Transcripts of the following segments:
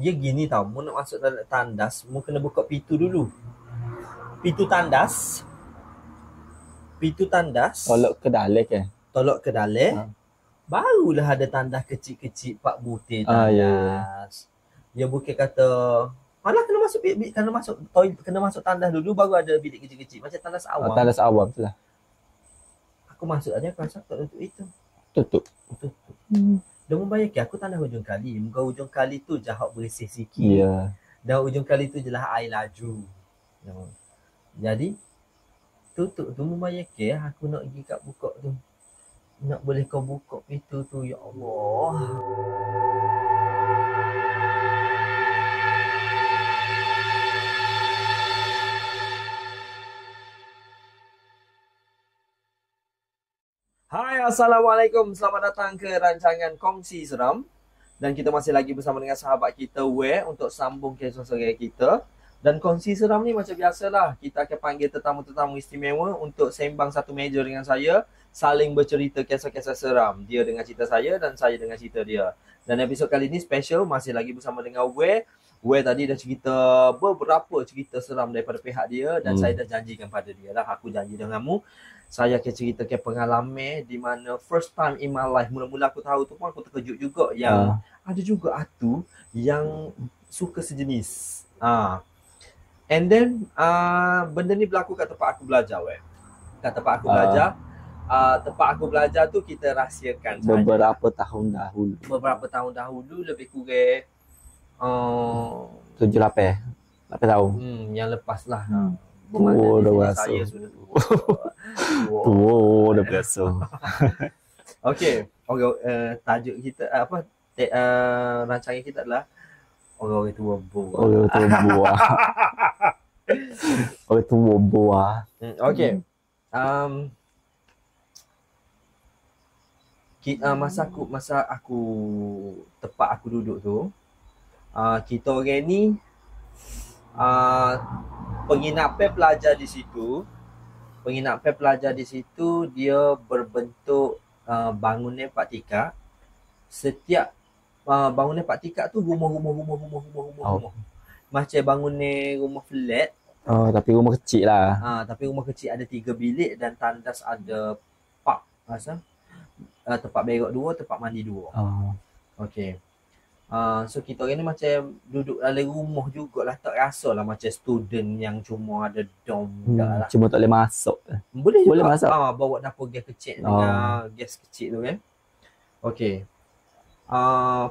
Dia gini tau, mu nak masuk dalam tandas, mu kena buka pintu dulu. Pintu tandas. Tolok ke dalam ke? Tolok ke dalam. Barulah ada tandas kecil-kecil 4 butir tandas. Dia bukan kata malah kena masuk toilet, kena masuk tandas dulu baru ada bilik kecil-kecil macam tandas awam. Tandas awam tu lah. Aku masuk aja aku rasa tak tutup itu. Tutup. Dia membayangkan aku tandas hujung kali. Muka hujung kali tu jahak bersih sikit. Ya. Dan hujung kali tu jelah air laju. Jadi tutup tu membayangkan aku nak pergi kat buka tu. Nak boleh kau buka pintu tu, ya Allah. Hai, Assalamualaikum. Selamat datang ke rancangan Kongsi Seram. Dan kita masih lagi bersama dengan sahabat kita We untuk sambung kisah serai kita. Dan kongsi seram ni macam biasalah, kita akan panggil tetamu-tetamu istimewa untuk sembang satu meja dengan saya, saling bercerita kisah-kisah seram. Dia dengan cerita saya dan saya dengan cerita dia. Dan episod kali ni special, masih lagi bersama dengan We. We tadi dah cerita beberapa cerita seram daripada pihak dia dan saya dah janjikan pada dia lah. Aku janji denganmu, saya akan ceritakan pengalaman di mana first time in my life. Mula-mula aku tahu tu pun aku terkejut juga yang ada juga atu yang suka sejenis. And then benda ni berlaku kat tempat aku belajar Kat tempat aku belajar. Tempat aku belajar tu kita rahsiakan beberapa sahaja. Beberapa tahun dahulu lebih kurang 7-8 tahun. Yang lepas lah. Tua dah berasa. Saya sudah tua dah berasa. Okey, tajuk kita rancangan kita adalah orang tua buah. Orang tua buah. Okey. Masa aku tempat aku duduk tu, kita orang ni penginapan pelajar di situ. Dia berbentuk bangunan 4 tingkat. Setiap bangunan 4 tingkat tu rumah. Macam bangunan rumah flat. Tapi rumah kecil lah. Tapi rumah kecil ada 3 bilik dan tandas ada 4. Tempat berak 2, tempat mandi 2. Okey. So kita orang ni macam duduk dalam rumah jugalah, tak rasa lah macam student yang cuma ada dom lah. Cuma tak boleh masuk. Boleh juga masuk. Bawa dapur gas kecil dengan gas kecil tu kan. Okey.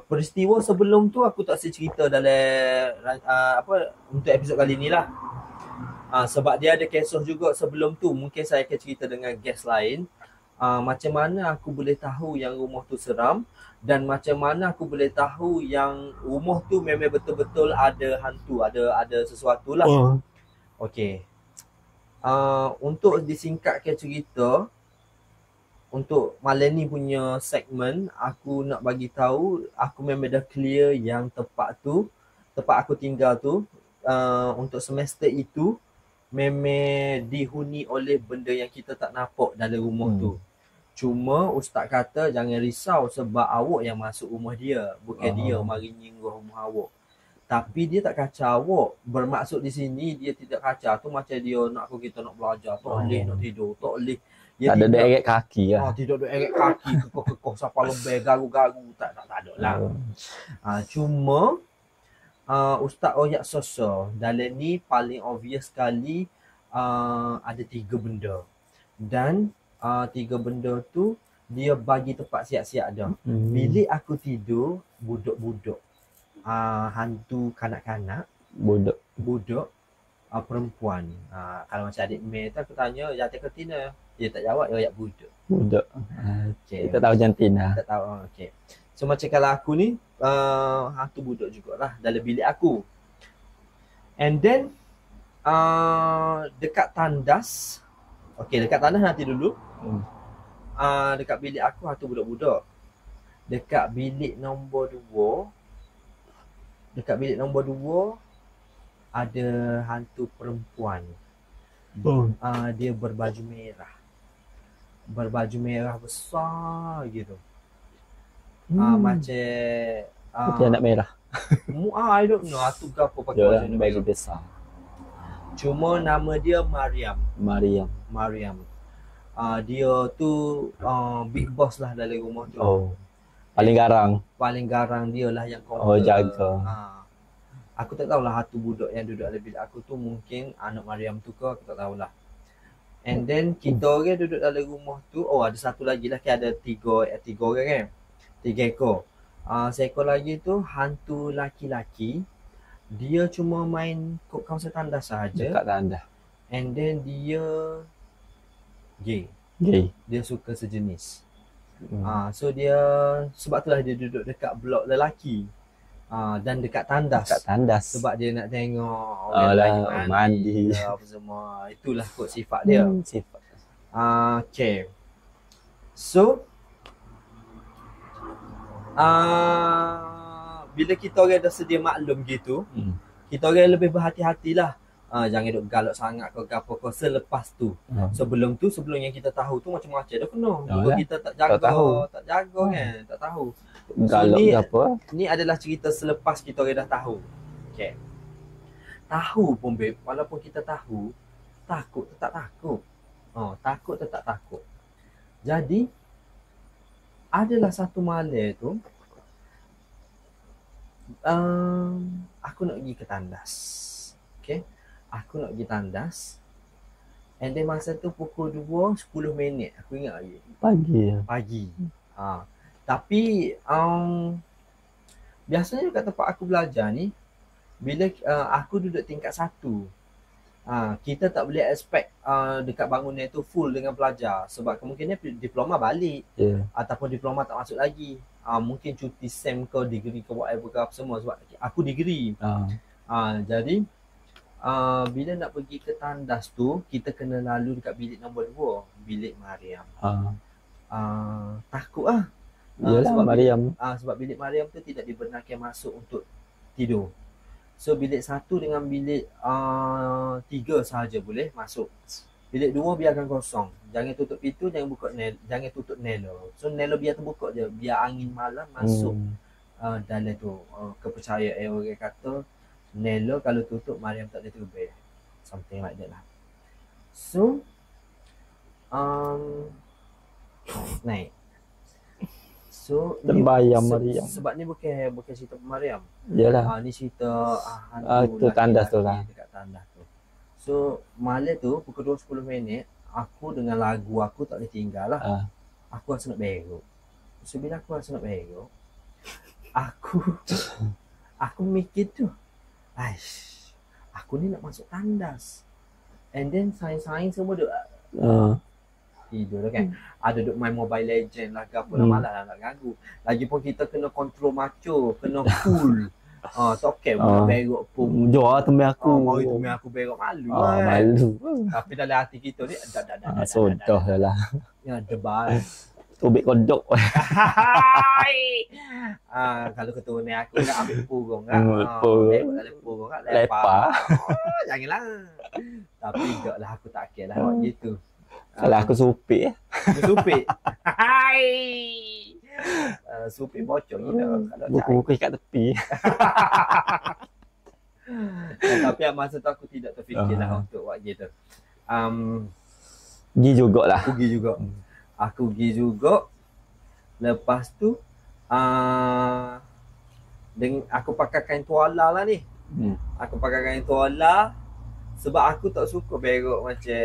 Peristiwa sebelum tu aku tak cerita dalam untuk episod kali ni lah. Sebab dia ada kisah juga sebelum tu. Mungkin saya akan cerita dengan guest lain. Macam mana aku boleh tahu yang rumah tu seram dan macam mana aku boleh tahu yang rumah tu memang betul-betul ada hantu, ada sesuatu lah. Okey. Untuk disingkatkan cerita, untuk malam ni punya segmen, aku nak bagi tahu aku memang dah clear yang tempat aku tinggal tu, untuk semester itu memang dihuni oleh benda yang kita tak nampak dalam rumah tu. Cuma ustaz kata jangan risau sebab awak yang masuk rumah dia, bukan dia mari nyinggung rumah awak. Tapi dia tak kacau awak. Bermaksud di sini dia tidak kacau tu macam dia nak kita nak belajar, tak boleh nak tidur, tak boleh. Tak ada eret kaki lah. Tidak ada eret kaki, kekoh-kekoh siapa lebih garu-garu, tak ada lah. Cuma Ustaz Oyak Soso dalam ni paling obvious sekali ada 3 benda. Dan 3 benda tu dia bagi tempat siap-siap dah. Bilik aku tidur budak-budak. Hantu kanak-kanak, budak perempuan. Kalau macam adik Mei tu aku tanya jantan ketina, dia tak jawab, dia ayat budak. Okay. Kita tahu jantina. Tak tahu. Okey. So macam kalau aku ni hantu budak jugalah dalam bilik aku. And then dekat tandas. Okey, dekat tandas nanti dulu. Dekat bilik aku hantu budak-budak. Dekat bilik nombor 2 ada hantu perempuan. Dia berbaju merah besar gitu. Macam putih anak merah. I don't know atu berapa pakai Dia baju orang ni baju baju. besar. Cuma nama dia Mariam. Mariam. Dia tu big boss lah dalam rumah tu. Oh. Paling garang. Paling garang dia lah yang jaga. Aku tak tahulah satu budak yang duduk dalam bilik aku tu mungkin anak Mariam tu ke, aku tak tahulah. And then kita orang duduk dalam rumah tu, ada satu lagi lah, ada tiga orang kan. 3 ekor. Seekor lagi tu hantu laki-laki. Dia cuma main kod kawasan tandas sahaja. Dekat tandas. And then dia gay. Dia suka sejenis. So dia, sebab itulah dia duduk dekat blok lelaki. Dan dekat tandas. Sebab dia nak tengok orang lain mandi apa semua. Itulah kod sifat dia. Okay. So bila kita orang dah sedia maklum gitu, kita orang lebih berhati-hatilah. Jangan duk galak sangat ke apa ke selepas tu. Sebelum yang kita tahu tu macam-macam dah kena. Kita tak jaga kan, tak tahu. Galak ke apa? Ni adalah cerita selepas kita orang dah tahu. Okay. Tahu pun babe, walaupun kita tahu, takut tetap takut. Takut tetap takut. Jadi adalah satu malam tu aku nak pergi ke tandas. Okay. Aku nak pergi tandas. And then masa tu pukul 2:10 minit. Aku ingat lagi. Pagi. Tapi biasanya kat tempat aku belajar ni, bila aku duduk tingkat 1, kita tak boleh expect dekat bangunan tu full dengan pelajar. Sebab kemungkinan diploma balik, ataupun diploma tak masuk lagi. Mungkin cuti SEM ke degree ke whatever ke apa semua. Sebab aku degree. Jadi bila nak pergi ke tandas tu, kita kena lalu dekat bilik nombor 2, bilik Mariam. Takut lah. Yalah, Mariam. Sebab bilik Mariam tu tidak dibenarkan masuk untuk tidur. So bilik 1 dengan bilik 3 sahaja boleh masuk. Bilik 2 biarkan kosong. Jangan tutup pintu, jangan tutup nelo. So nelo biar terbuka je, biar angin malam masuk dalam tu. Kepercayaan orang kata nelo kalau tutup Mariam tak boleh terbang. Something like that lah. So naik. So terbayang Mariam. Sebab ni bukan cerita Mariam. Yalah. Ni cerita hantu tu tandas tu lah. Dekat tandas tu. So malam tu pukul 2:10 minit, aku dengan lagu aku tak boleh tinggal lah. Aku rasa nak berok. So bila aku rasa nak berok, aku mikir tu, aku ni nak masuk tandas. And then saing-saing semua duk tidur kan. Ada duk main Mobile Legend lah ke apa lah, malas lah nak ganggu. Lagipun kita kena kontrol macho, kena cool. Tak okey nak berok pun. Jom temen aku. Mari temen aku berok malu kan. Malu. Tapi dalam hati kita ni sodah lah. Ya debat. Tubik kodok. Kalau ketua ni aku nak ambil purung kan. Ambil purung kan lepas. Janganlah. Tapi taklah aku tak kira lah gitu. Kalau aku supik. Supik. Supik bocor gila kalau buku-buku kat tepi. Tapi masa tu aku tidak terfikirlah untuk buat gitu. Pergi jugalah. Aku pergi juga. Lepas tu aku pakai kain tuala lah ni. Aku pakai kain tuala sebab aku tak suka berok macam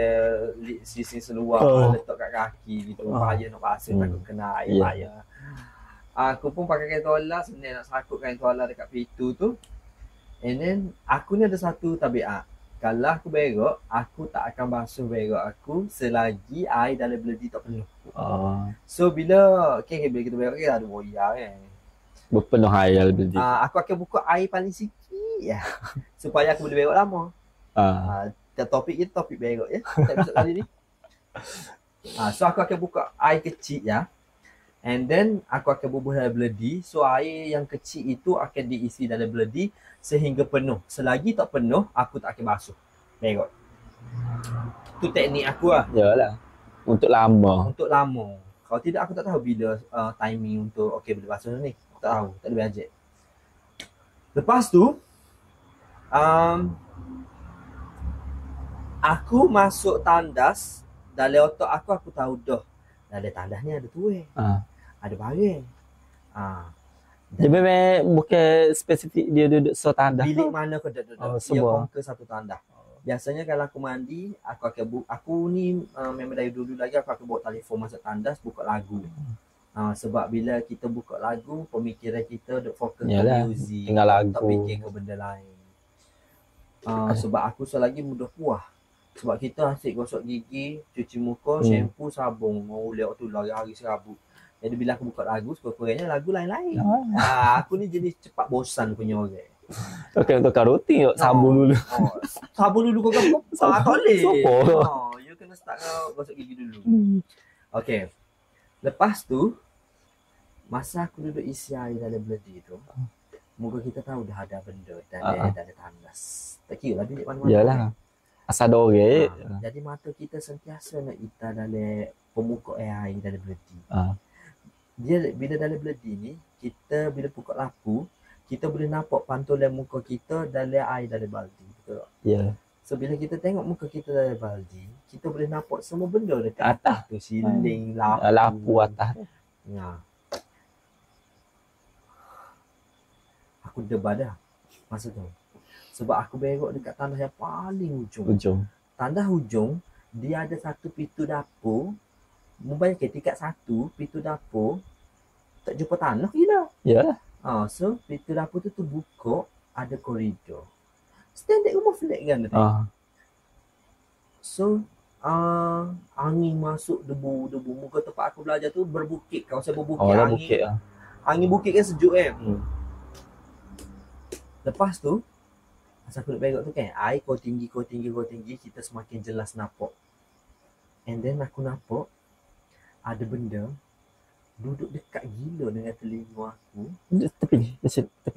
sisi seluar letak kat kaki gitu. Bahaya nak basuh, takut kena air bahaya. Aku pun pakai kain tuala, sebenarnya nak sakut kain tuala dekat pintu tu. And then aku ni ada satu tabiat. Kalau aku berok, aku tak akan basuh berok aku selagi air dalam beledi tak penuh. So bila bila kita berok kita ada boya kan. Berpenuh air dalam beledi. Aku akan buka air paling sikit supaya aku boleh berok lama. Topik kita topik berok ya. Episod kali ni. So aku akan buka air kecil ya. And then aku akan bubuh dalam beledi. So air yang kecil itu akan diisi dalam beledi sehingga penuh. Selagi tak penuh, aku tak akan basuh berok. Tu teknik aku lah. Yalah. Untuk lama. Kalau tidak aku tak tahu bila timing untuk boleh basuh ni. Aku tak tahu, tak ada bajet. Lepas tu aku masuk tandas. Dalam otak aku tahu dah dalam tandas ni ada tuai, ada barang. Dia memang bukan spesifik dia duduk so tandas. Bilik mana kau duduk? Dia sebuah. conquer satu tandas. Biasanya kalau aku mandi, aku ni memang dari dulu lagi aku akan bawa telefon masuk tandas buka lagu. Sebab bila kita buka lagu, pemikiran kita duk fokus ke muzik, tinggal lagu, tak fikir ke benda lain. Sebab aku selagi mudah puas. Sebab kita asyik gosok gigi, cuci muka, shampoo, sabun, mau lihat tu lari-lari serabut. Jadi bila aku buka lagu, sekurang-kurangnya lagu lain-lain. Aku ni jenis cepat bosan punya orang. Okey, untuk rutin yuk sabun dulu. Sabun dulu kau kan tak boleh. Sopo. You kena start kau gosok gigi dulu. Okey. Lepas tu masa aku duduk isi air dalam blender tu, muka kita tahu dah ada benda dalam tandas. Tak kira lah bilik mana-mana. Yalah. Asal dorek. Jadi mata kita sentiasa nak ita dalam pemuka air dalam blender. Dia bila dalam blender ni, kita bila buka lampu, kita boleh nampak pantulan muka kita dalam air dalam baldi. Betul tak? Ya. So bila kita tengok muka kita dalam baldi, kita boleh nampak semua benda dekat atas tu, siling, lampu atas. Aku debat dah masa tu. Sebab aku berok dekat tandas yang paling ujung. Tandas ujung, dia ada satu pintu dapur. Membayangkan tingkat satu, pintu dapur, tak jumpa tanah gila. Ya. So pintu dapur tu buka, ada koridor. Standard rumah flat kan tadi. So angin masuk, debu muka tempat aku belajar tu berbukit, kawasan berbukit. Angin bukit angin bukit kan sejuk kan. Lepas tu masa aku nak berok tu kan, air kau tinggi, kita semakin jelas nampak. And then aku nampak ada benda duduk dekat gila dengan telinga aku. Tepi.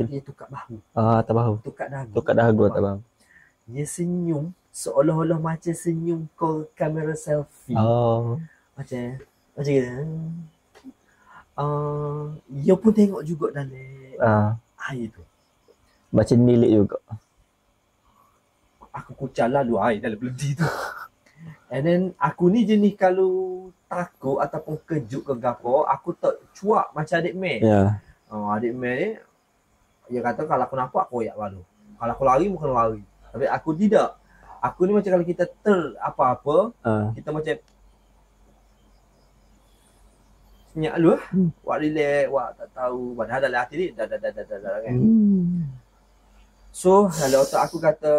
Dia tukar bahu. Tak bahu. Tukar dagu. Tak bahu. Dia senyum seolah-olah macam senyum kau kamera selfie. Macam gitu. Dia pun tengok juga dalam air tu. Macam nilik juga. Aku kucar lalu air dalam blender tu. And then aku ni jenis kalau takut ataupun kejut ke gapo, aku tak cuak macam adik Mei. Adik Mei dia kata kalau aku nampak aku royak baru. Kalau aku lari bukan lari. Tapi aku tidak. Aku ni macam kalau kita apa-apa, kita macam senyap dulu lah. Wak relax, wak tak tahu. Padahal dalam hati ni dah kan. So kalau otak aku kata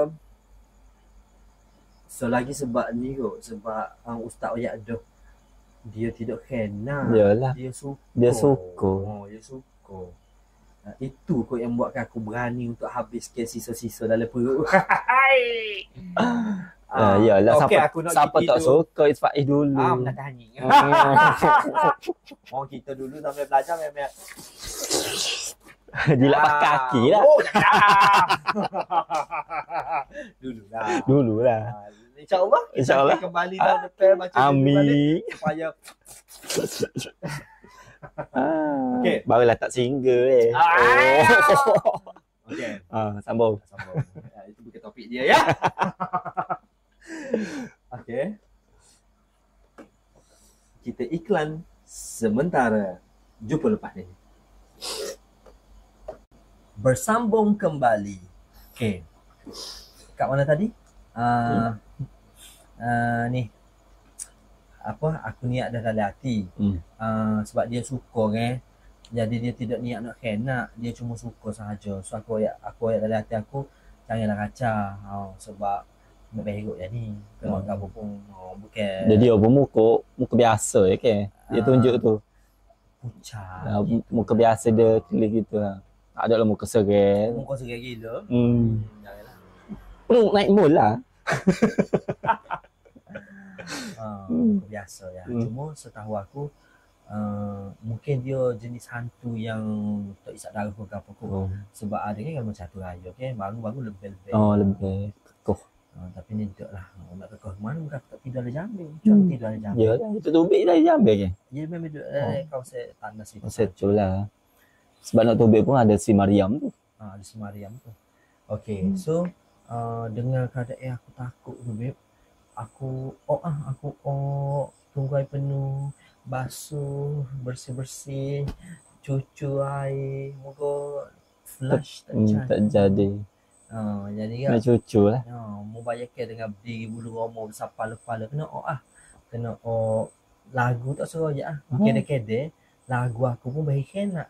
selagi sebab ni kot, sebab Ustaz Oyak dah dia tidak kena. Yalah. Dia suka. Dia suka. Dia suka. Itu kot yang buatkan aku berani untuk habiskan sisa-sisa dalam perut. Yalah, okay, siapa tak suka Isfaiz dulu. Nak tanya. Kita dulu sampai belajar memang jilat pakai kaki lah. Dululah. InsyaAllah kembali dalam depan macam amin. Supaya okay. Barulah tak single Okay. Sambung. Itu bukan topik dia ya. Okay. Kita iklan sementara. Jumpa lepas ni. Bersambung kembali. Okay. Kat mana tadi? Ni. Aku niat dah dalam hati. Sebab dia suka kan. Jadi dia tidak niat nak kena, dia cuma suka sahaja. So aku ayat dalam hati aku, janganlah kacau. Sebab nak berheruk je ni. Kalau apa pun bukan. Jadi apa muka biasa je kan. Dia tunjuk tu. Pucat. Muka biasa dia klik gitu lah. Tak ada lah muka seram. Muka seram gila. Janganlah. Naik mall lah. Biasa ya. Cuma setahu aku mungkin dia jenis hantu yang tak isap darah ke apa kot. Sebab ada kan macam satu raya kan, baru-baru lebih-lebih. Lebih kekuh. Tapi ni tak lah. Nak kekuh mana bukan tak tidur dalam jambil. Cuma tidur dalam jambil. Ya, itu tubik dalam jambil kan. Ya memang duduk kawasan tandas itu. Betul lah. Sebab nak tubik pun ada si Mariam tu. Lucy Mariam tu. Okay, so dengan keadaan aku takut tu babe, aku tunggu air penuh, basuh, bersih-bersih, cucu air, moga flush tak Tak jadi. jadi. Jadi Nak cucu lah. mu bayarkan dengan berdiri bulu roma besar pala-pala kena lagu tak suruh je kede-kede lagu aku pun baik nak.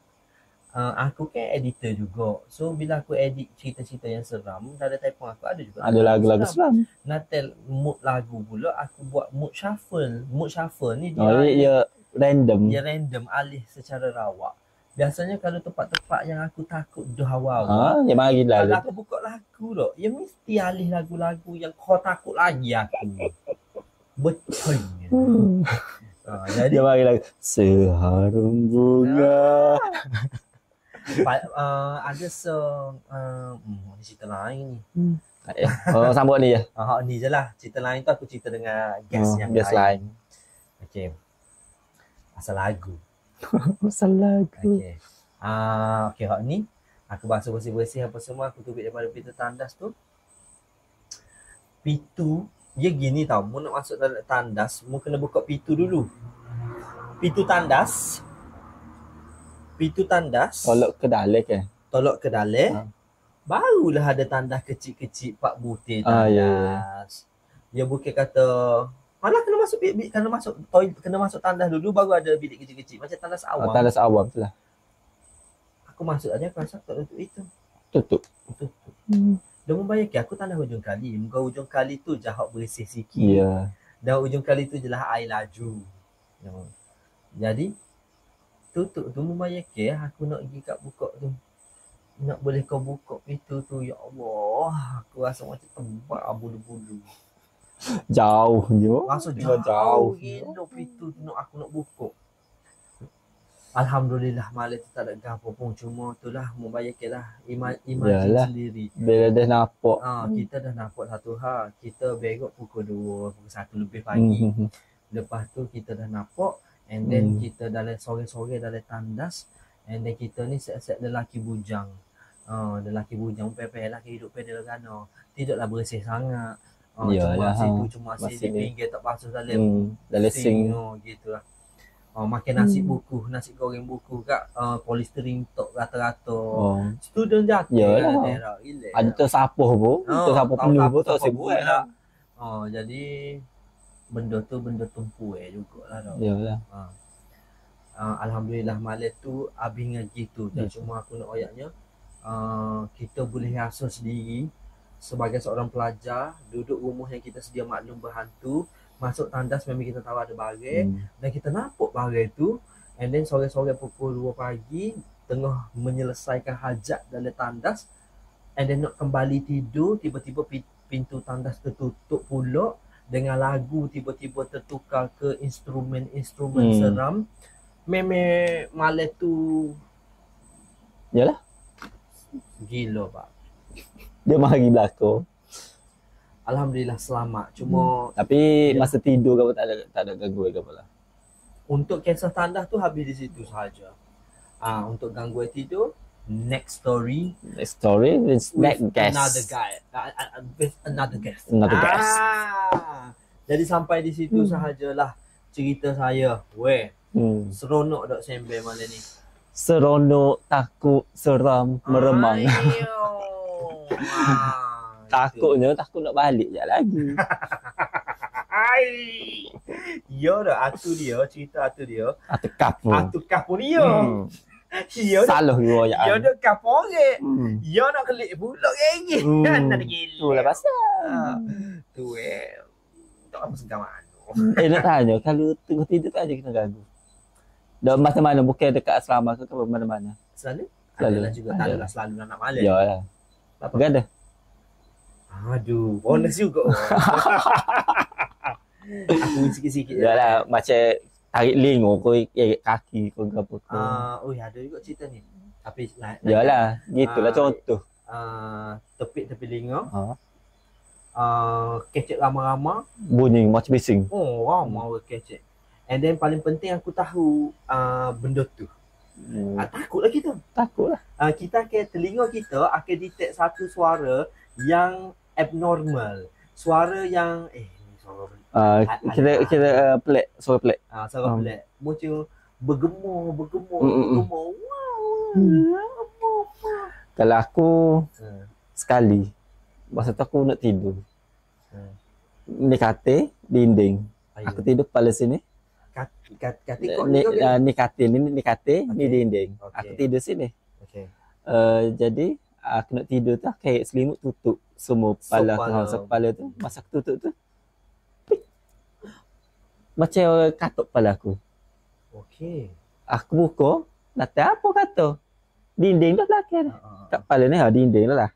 Aku kan editor juga. So bila aku edit cerita-cerita yang seram, dalam telefon aku ada juga. Ada lagu-lagu seram. Natal mood lagu pula aku buat mood shuffle. Mood shuffle ni dia random. Dia random alih secara rawak. Biasanya kalau tempat-tempat yang aku takut dah awal. Dia mari lah. Kalau aku buka lagu tu, dia mesti alih lagu-lagu yang kau takut lagi aku. Betul. Jadi dia mari lagu Seharum Bunga. Ada cerita lain ni. Sambut ni je. Ni je lah. Cerita lain tu aku cerita dengan guest yang lain. Okay. Pasal lagu. Pasal lagu. Okay, hak ni aku basuh bersih-bersih apa semua, aku tubik daripada pintu tandas tu. Pintu dia gini tau, mu nak masuk dalam tandas, mu kena buka pintu dulu. Pintu tandas. Tolok ke dalam. Barulah ada tandas kecil-kecil 4 butir tandas. Dia bukan kata malah kena masuk toilet, kena masuk tandas dulu baru ada bilik kecil-kecil macam tandas awam. Tandas awam tu lah. Aku masuk aja aku rasa tak tutup itu. Tutup. Dia membayangkan aku tandas hujung kali. Muka hujung kali tu jahak bersih sikit. Ya. Dan hujung kali tu jelah air laju. Jadi tutup tu membayangkan aku nak pergi kat buka tu. Nak boleh kau buka pintu tu, ya Allah. Aku rasa macam tembak bulu-bulu. Jauh je. Rasa jauh. Gila pintu tu aku nak buka. Alhamdulillah malam tu tak ada gapo pun, cuma itulah membayangkanlah imagine sendiri. Bila dah nampak. Kita dah nampak satu hal. Kita berok pukul 2, pukul 1 lebih pagi. Lepas tu kita dah nampak and then kita dalam sore-sore dalam tandas and then kita ni set-set lelaki bujang. Lelaki bujang pepeh lelaki hidup pedal gano. Tidaklah bersih sangat. Cuma situ di pinggir tak basuh dalam sing gitu lah. Makan nasi buku, nasi goreng buku kat polystyrene tok rata-rata. Student jatuh daerah gila. Ada tersapuh pun, tersapuh penuh pun tak sebut lah. Jadi benda tumpu jugalah tau. Yalah. Alhamdulillah malam tu habis dengan gitu. Cuma aku nak ayatnya kita boleh rasa sendiri sebagai seorang pelajar duduk rumah yang kita sedia maklum berhantu, masuk tandas memang kita tahu ada barang dan kita nampak barang tu and then sore-sore pukul 2 pagi tengah menyelesaikan hajat dalam tandas and then nak kembali tidur, tiba-tiba pintu tandas tertutup pula dengan lagu tiba-tiba tertukar ke instrumen seram. Memang malam tu yalah gila pak. Dia mari belakang. Alhamdulillah selamat. Cuma tapi masa tidur ke tak ada gangguan ke apa lah. Untuk kisah tandas tu habis di situ sahaja. Untuk gangguan tidur, next story next guest. Another guest. Jadi sampai di situ sahajalah cerita saya. Seronok tak sembel malam ni. Seronok, takut, seram, meremang. Takutnya takut nak balik je lagi. Ya dah cerita dia. Atu kapu dia. Salah dua ya. Ya dah kapu orang. Ya nak kelik pula lagi. Nak gila. Itulah pasal. Tu tak apa segala mana. Nak tanya kalau tengah tidur tak ada kena ganggu. Dah mana-mana bukan dekat asrama ke mana-mana. Selalu. Adalah juga tak adalah selalu nak malam. Yalah. Enggak ada. Aduh, bonus juga. Aku sikit-sikit je. Yalah, macam tarik link kau kaki kau ke apa kau. Ada juga cerita ni. Tapi yalah, gitulah contoh. Tepi linga. Kecek lama-lama. Bunyi macam bising. Ramai kecek. And then paling penting aku tahu benda tu. Takutlah kita. Takutlah. Kita akan, telinga kita akan detect satu suara yang abnormal. Suara yang ni suara Kita pelik, suara pelik. Suara pelik. Macam bergemur. Kalau aku sekali masa tu aku nak tidur. Ni katil dinding. Aku tidur kepala sini. Katil kau Ni katil, ni katil, ni dinding. Okay. Aku tidur sini. Okay. Jadi aku nak tidur tu kayak selimut tutup semua kepala aku. Kepala tu masa aku tutup tu macam katuk kepala aku. Okey. Aku buka, nak apa kata? Dinding dah belakang. Kat kepala ni dinding lah.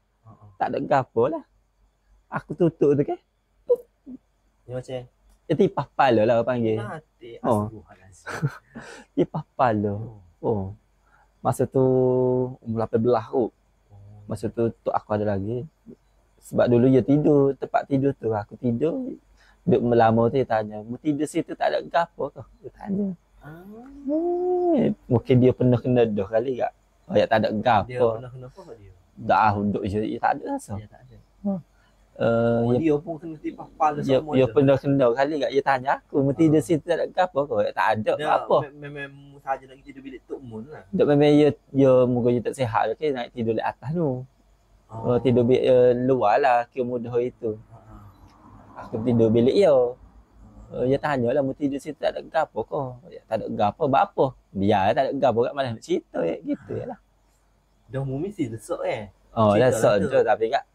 Tak ada gapo lah. Aku tutup tu kan. Ni macam tipah kepala lah orang panggil. mati. Astagfirullahalazim. Tipah kepala. Masa tu umur 18 kot. Masa tu aku ada lagi. Sebab dulu dia tidur, tempat tidur tu aku tidur. Duduk melama tu dia tanya, "Mu tidur situ tak ada gapo ke?" Dia tanya. Mungkin dia pernah kena dah kali tak? Ya tak ada gapo. Dia pernah kena apa dia? Dah duduk je, tak ada rasa. Dia tak ada. Dia Dia pun kena tipah kepala sama dia pernah kena kali tak? Dia tanya aku, "Mu tidur situ tak ada gapo ke?" Tak ada apa. Memang saja nak tidur bilik Tok Mun lah. Duk memang dia moga dia tak sihat ke nak tidur di atas tu. Tidur bilik luar lah kira mudah itu. Aku tidur bilik dia. Dia tanyalah mu tidur situ tak ada gapo ke? Tak ada gapo, apa? Biar tak ada gapo kat mana nak cerita gitu jelah. Dah mu mesti lesok Lesok tu tapi kak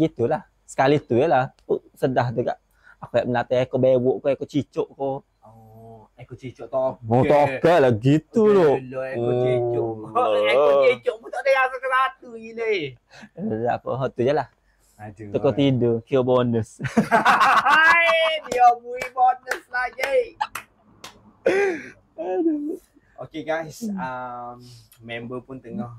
gitulah. Sekali tu jelah. Sedah tu kak. Aku nak menata ekor bewok ko, ekor cicuk ko. Ekor cicuk tok. Tokek lah gitu loh. Ekor cicuk. Ekor cicuk pun tak ada yang satu gila. Apa tu jelah. Aduh. Tukar tidur, kira bonus. Dia bui bonus lagi. Aduh. Okay guys, member pun tengah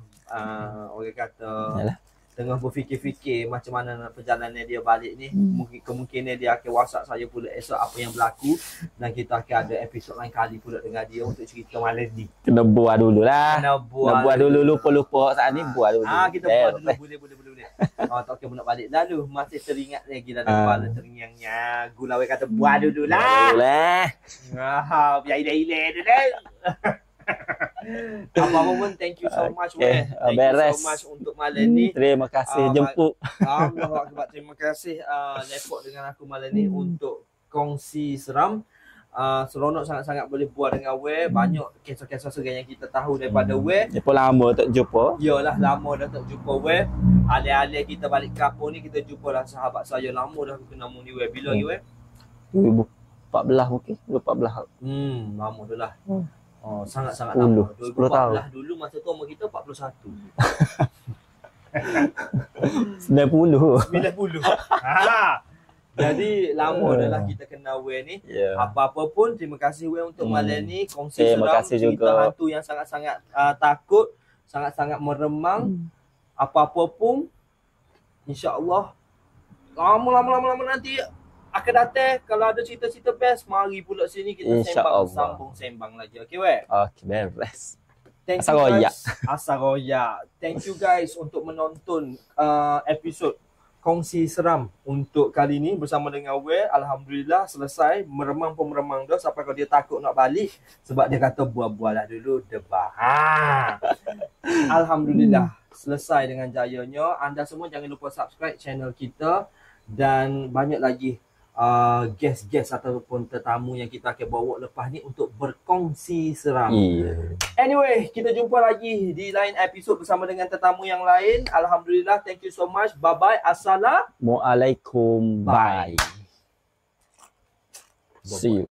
orang kata Yalah. tengah berfikir-fikir macam mana nak perjalanan dia balik ni. Mungkin kemungkinan dia akan WhatsApp saya pula esok apa yang berlaku dan kita akan ada episod lain kali pula dengan dia untuk cerita malam ni. Kena buat dululah. Kena buat dulu lupa saat ni buat dulu. Kita buat dulu boleh. Tak okey nak balik lalu masih teringat lagi dalam kepala terngiang-nya. Gulawai kata buat dululah. Biar hilang dulu. Apa-apa pun thank you so much Okay. Thank you so much untuk malam ni. Terima kasih jemput. Allahu Akbar. Terima kasih lepok dengan aku malam ni untuk kongsi seram. Seronok sangat-sangat boleh buat dengan Wei. Banyak kisah-kisah seram yang kita tahu daripada Wei. Dia pun lama tak jumpa. Yalah, lama dah tak jumpa Wei. Alih-alih kita balik kampung ni, kita jumpalah sahabat saya. Lama dah aku kenal mu ni Wei. Bila lagi Wei? 2014 mungkin. 2014. Lama dah lah. Sangat-sangat lama. 10 tahun. Dulu masa tu umur kita 41. 90. 90. Jadi lama dah lah kita kenal Wei ni. Apa-apa pun terima kasih Wei untuk malam ni. Kongsi seram, cerita hantu yang sangat-sangat takut, sangat-sangat meremang. Apa-apa pun insya-Allah lama-lama nanti akan datang. Kalau ada cerita-cerita best, mari pula sini kita sambung sembang lagi. Okey Wei? Okey, beres. Thank you guys. Asaroya. Thank you guys untuk menonton episod kongsi seram untuk kali ni bersama dengan Wei. Alhamdulillah selesai. Meremang dah sampai kalau dia takut nak balik sebab dia kata buat-buat lah dulu debah. Alhamdulillah selesai dengan jayanya. Anda semua jangan lupa subscribe channel kita dan banyak lagi guest-guest ataupun tetamu yang kita akan bawa lepas ni untuk berkongsi seram. Anyway, kita jumpa lagi di lain episod bersama dengan tetamu yang lain. Alhamdulillah, thank you so much. Bye-bye. Assalamualaikum. Bye. See you.